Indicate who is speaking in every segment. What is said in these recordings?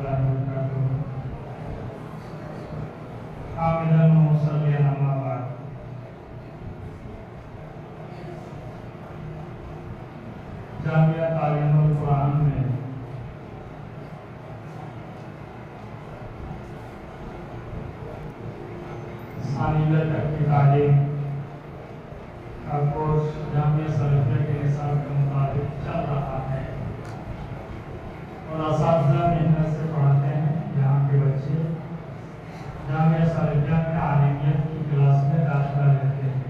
Speaker 1: الله وبركاته. حامدا ومصليا أما بعد. جامعہ تعلیم القرآن میں ثانویہ تک کی تعلیم کا کورس جامعہ سلفیہ کے نصاب کے مطابق چل رہا ہے اور اساتذہ محنت سے پڑھاتے ہیں. یہاں کے بچے جامعہ سلفیہ میں عالمیت کی کلاس میں داخلہ لیتے ہیں.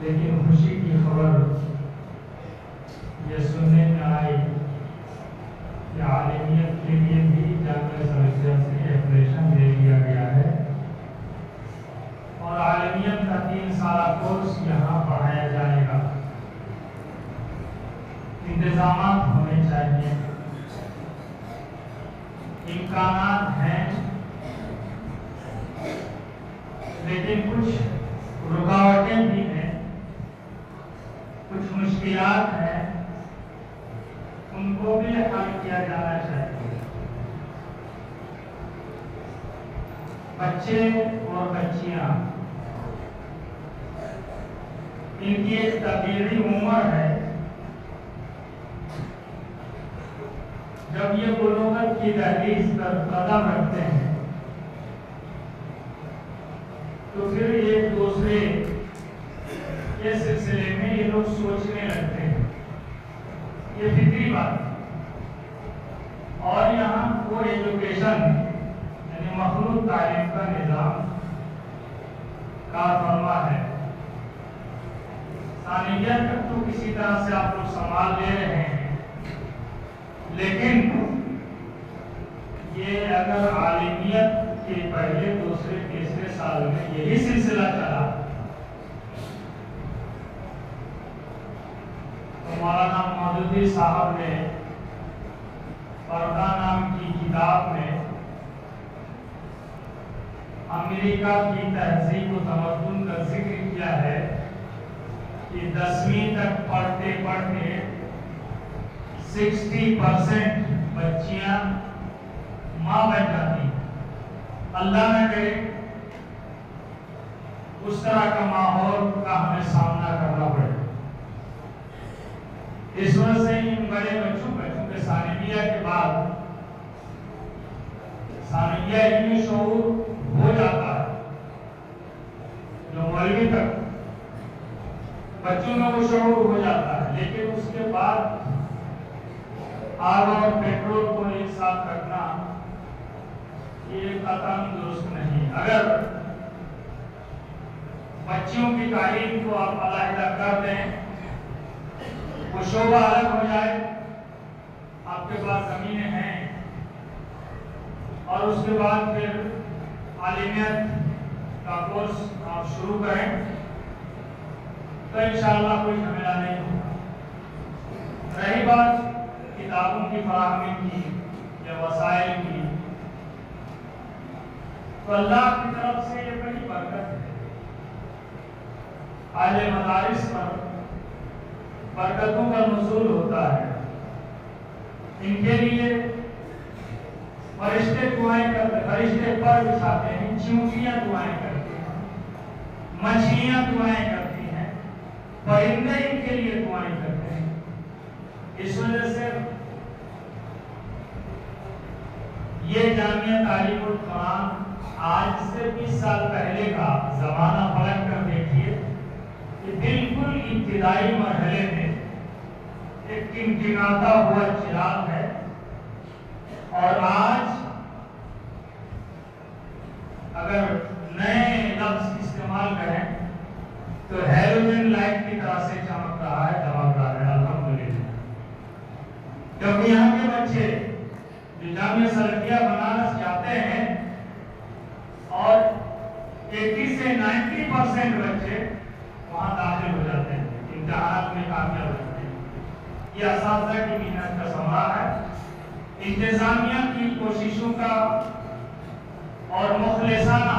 Speaker 1: لیکن خوشی کی خبر یہ سننے میں آئی کہ عالمیت کے لیے بھی جامعہ سلفیہ سے ایپلیکیشن دے دیا گیا ہے اور عالمیت کا 3 سالہ کورس یہاں پڑھایا جائے گا. انتظامات ہونے چاہیے، امکانات ہیں، لیکن کچھ رکاوٹیں بھی ہیں، کچھ مشکلات ہیں، ان کو بھی حل کیا جانا چاہیے. بچے اور بچیاں ان کی ایک طبیعی عمر ہے جب یہ بلوغت کی دہلیز پر قدم رکھتے ہیں تو پھر ایک دوسرے کے سلسلے میں یہ لوگ سوچنے لگتے ہیں. یہ فطری بات ہے. اور یہاں کو ایجوکیشن یعنی مخلوط تعلیم کا نظام کارفرما ہے. ثانویت تک تو کسی طرح سے آپ لوگ سنبھال لے رہے ہیں، لیکن یہ اگر عالمیت کے پہلے دوسرے تیسرے سال میں یہی سلسلہ چلا تو مولانا مودودی صاحب نے پردہ نام کی کتاب میں امریکہ کی تہذیب و تمدن کا ذکر کیا ہے کہ 10ویں تک پڑھتے پڑھتے 60% بچیاں ماں بن جاتی ہیں. اللہ نہ کرے اس طرح کا ماحول کا ہمیں سامنا کرنا پڑے. اس وجہ سے ان بڑے بچوں کے ثانویہ کے بعد ثانویہ علمی شعور ہو جاتا ہے جو مولوی تک بچوں میں وہ شعور ہو جاتا ہے، لیکن اس کے بعد آگ اور پیٹرول کو ایک ساتھ رکھنا یہ قطعاً درست نہیں. اگر بچیوں کی تعلیم کو آپ علیحدہ کر دیں، وہ شعبہ الگ ہو جائے، آپ کے پاس زمینیں ہیں اور اس کے بعد پھر عالمیت کا کورس آپ شروع کریں تو انشاءاللہ کوئی جھمیلا نہیں ہوگا. رہی بات کتابوں کی فراہمی کی یا وسائل کی، تو اللہ کی طرف سے یہ بڑی برکت ہے. اہل مدارس پر برکتوں کا نزول ہوتا ہے. ان کے لیے فرشتے دعائیں کرتے، فرشتے پر بچھاتے ہیں، چیونٹیاں دعائیں کرتی ہیں، مچھلیاں دعائیں کرتی ہیں، پرندے ان کے لیے دعائیں کرتے ہیں. اس وجہ سے یہ جامعہ تعلیم القرآن آج سے 20 سال پہلے کا زمانہ پلٹ کر دیکھیے کہ بالکل ابتدائی مرحلے میں ایک ٹنٹناتا ہوا چراغ ہے، اور آج اگر نئے لفظ استعمال کریں تو ہیلوجن لائٹ کی طرح سے چمک رہا ہے، چمک رہا ہے. الحمدللہ. کیونکہ یہاں کے بچے جو جامعہ سلفیہ بنارس جاتے ہیں اور 80 سے 90% بچے وہاں داخل ہو جاتے ہیں، امتحانات میں کامیاب ہوتے ہیں. یہ اساتذہ کی محنت کا ثمرہ ہے، انتظامیہ کی کوششوں کا اور مخلصانہ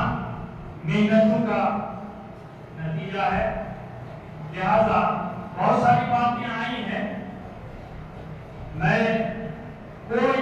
Speaker 1: محنتوں کا نتیجہ ہے. لہذا بہت ساری باتیں آئی ہیں، میں کوئی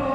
Speaker 1: 2,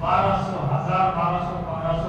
Speaker 1: 1200, 1000, 1200, 1500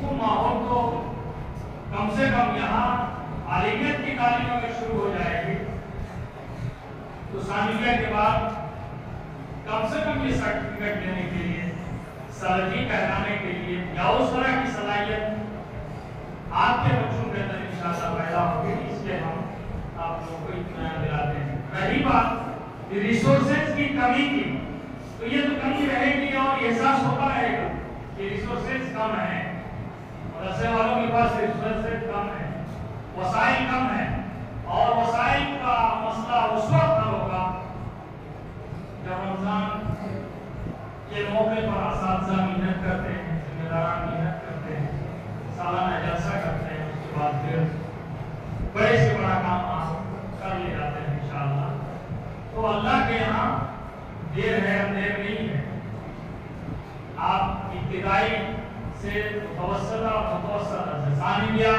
Speaker 1: وہ ماحول تو کم سے کم یہاں عالمیت کی تعلیم اگر شروع ہو جائے گی تو ثانویہ کے بعد کم سے کم یہ سرٹیفکیٹ لینے کے لیے سرجی کہلانے کے لیے یا اس طرح کی صلاحیت آپ کے بچوں کے اندر انشاءاللہ پیدا ہوگی. اس لیے ہم آپ لوگوں کو اطمینان دلاتے ہیں. رہی بات ریسورسز کی کمی کی تو یہ تو کمی رہے گی اور احساس ہوتا رہے گا کہ ریسورسز کم ہیں, مدرسے والوں کے پاس ریسورسز کم ہیں, وسائل کم ہیں, اور وسائل کا مسئلہ اس وقت حل ہوگا جب رمضان کے موقع پر اساتذہ محنت کرتے ہیں, ذمہ داران محنت کرتے ہیں, سالانہ جلسہ کرتے ہیں, اس کے بعد پھر بڑے سے بڑا کام آپ کر لے جاتے ہیں انشاءاللہ. تو اللہ کے یہاں دیر ہے اندھیر نہیں ہے. آپ ابتدائی سے متوسطہ اور متوسطہ سے ثانویہ,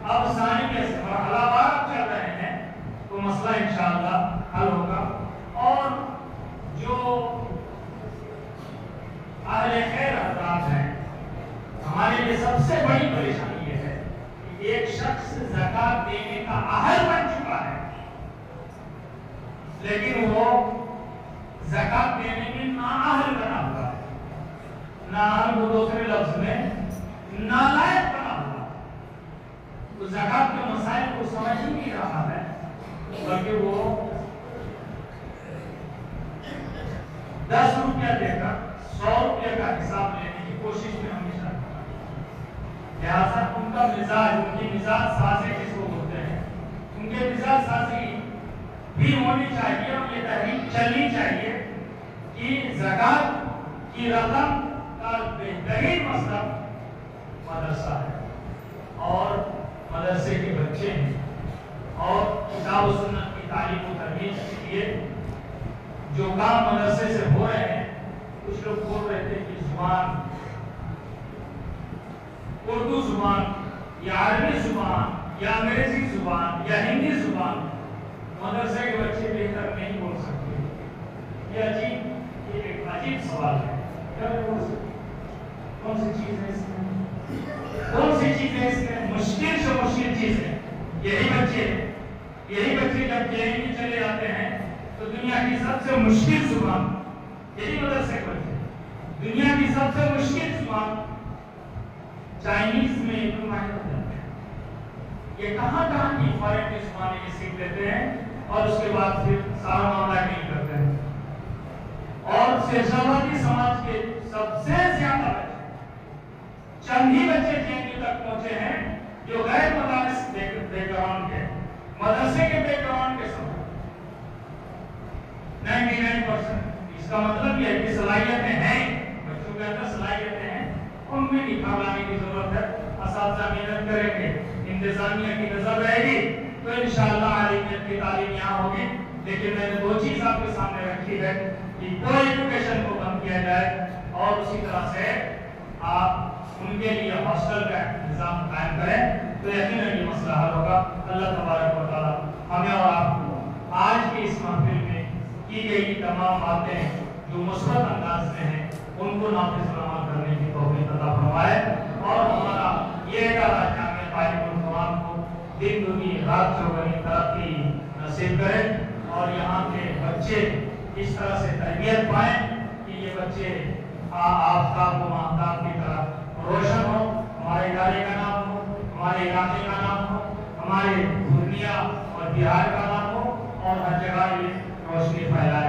Speaker 1: اب ثانویہ سے مرحلہ وار چل رہے ہیں تو مسئلہ انشاءاللہ حل ہوگا. اور جو اہل خیر حضرات ہیں, ہمارے لیے سب سے بڑی پریشانی یہ ہے کہ ایک شخص زکات دینے کا اہل بن چکا ہے لیکن وہ زکات دینے میں نااہل بنا ہوا ہے. نااہل کو دوسرے لفظ میں نالائق بنا ہوا ہے. تو زکات کے مسائل کو سمجھ ہی نہیں رہا ہے بلکہ وہ 10 روپیہ دے کر 100 روپیہ کا حساب لینے کی کوشش میں ہمیشہ کرتا ہے. لہٰذا ان کا مزاج, ان کی مزاج سازی جس کو بولتے ہیں, ان کے مزاج سازی بھی ہونی چاہیے اور یہ تحریک چلنی چاہیے کہ زکات کی رقم کا بہترین مصرف مدرسہ ہے اور مدرسے کے بچے ہیں, اور کتاب و سنت کی تعلیم و ترویج کے لیے جو کام مدرسے سے ہو رہے ہیں. کچھ لوگ بول رہے تھے کہ زبان, اردو زبان یا عربی زبان یا انگریزی زبان یا ہندی زبان مدرسے کے بچے بہتر نہیں بول سکتے. یہ ایک عجیب سوال ہے. کیا بول سکتے؟ کون سی چیز ہے اس میں؟ کون سی چیز ہے اس میں؟ مشکل سے مشکل چیز ہے. یہی بچے جب جے چلے جاتے ہیں تو دنیا کی سب سے مشکل زبان, یہی مدرسے کے بچے, دنیا کی سب سے مشکل زبان چائنیز میں ماہر ہو جاتے ہیں. یہ کہاں کی فارن کی زبانیں یہ سیکھ لیتے ہیں اور اس کے بعد پھر سارا معاملہ نہیں کرتے ہیں. اور شہزادی سماج کے سب سے زیادہ بچے, چند ہی بچے جے تک پہنچے ہیں جو غیر مدارس بیک گراؤنڈ کے, مدرسے کے بیک گراؤنڈ کے سمجھ 99%. اس کا مطلب یہ ہے کہ صلاحیتیں ہیں, بچوں کے اندر صلاحیتیں ہیں, ان میں نکھار لانے کی ضرورت ہے. اساتذہ محنت کریں گے, انتظامیہ کی نظر رہے گی تو انشاءاللہ عالمیت کی تعلیم یہاں ہوگی. لیکن میں نے 2 چیز آپ کے سامنے رکھی ہے کہ کو ایجوکیشن کو بند کیا جائے اور اسی طرح سے آپ ان کے لیے ہاسٹل کا نظام قائم کریں تو یقیناً یہ مسئلہ حل ہوگا. اللہ تبارک و تعالیٰ ہمیں اور آپ کو آج کی اس محفل میں کی گئی تمام باتیں جو مثبت انداز میں ہیں ان کو نافذ العمل کرنے کی توفیق عطا فرمائے اور ہمارا یہ ادارہ جامعہ تعلیم القرآن کو دن دنی رات چوگنی ترقی نصیب کرے اور یہاں کے بچے اس طرح سے تربیت پائیں کہ یہ بچے آفتاب و ماہتاب کی طرح روشن ہو, ہمارے ادارے کا نام ہو, ہمارے علاقے کا نام ہو, ہمارے پورنیہ اور بہار کا نام ہو اور ہر جگہ یہ روشنی پھیلائے.